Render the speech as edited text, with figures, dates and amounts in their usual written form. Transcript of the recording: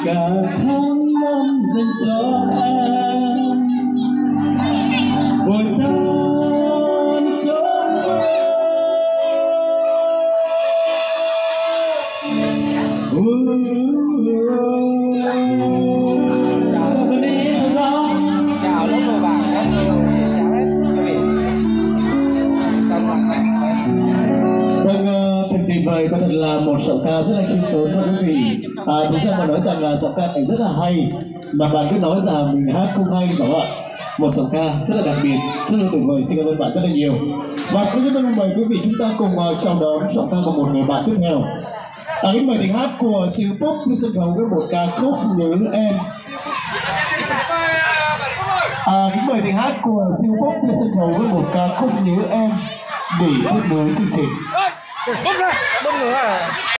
cả tháng năm dành cho em vội tan trong chào lúc mùa vàng chào hết vâng, thật tuyệt vời, có thật là một giọng ca rất là khiêm tốn thưa quý vị. Thực ra mà nói rằng là giọng ca này rất là hay, mà bạn cứ nói rằng mình hát không hay, phải không ạ? Một giọng ca rất là đặc biệt, rất là tuyệt vời. Xin cảm ơn bạn rất là nhiều. Và cũng chúng tôi mời quý vị chúng ta cùng chào đón giọng ca của một người bạn tiếp theo. Kính mời tiếng hát của siêu pop lên sân khấu với một ca khúc Nhớ Em. Kính mời tiếng hát của siêu pop lên sân khấu với một ca khúc Nhớ Em để tiếp nối chương trình.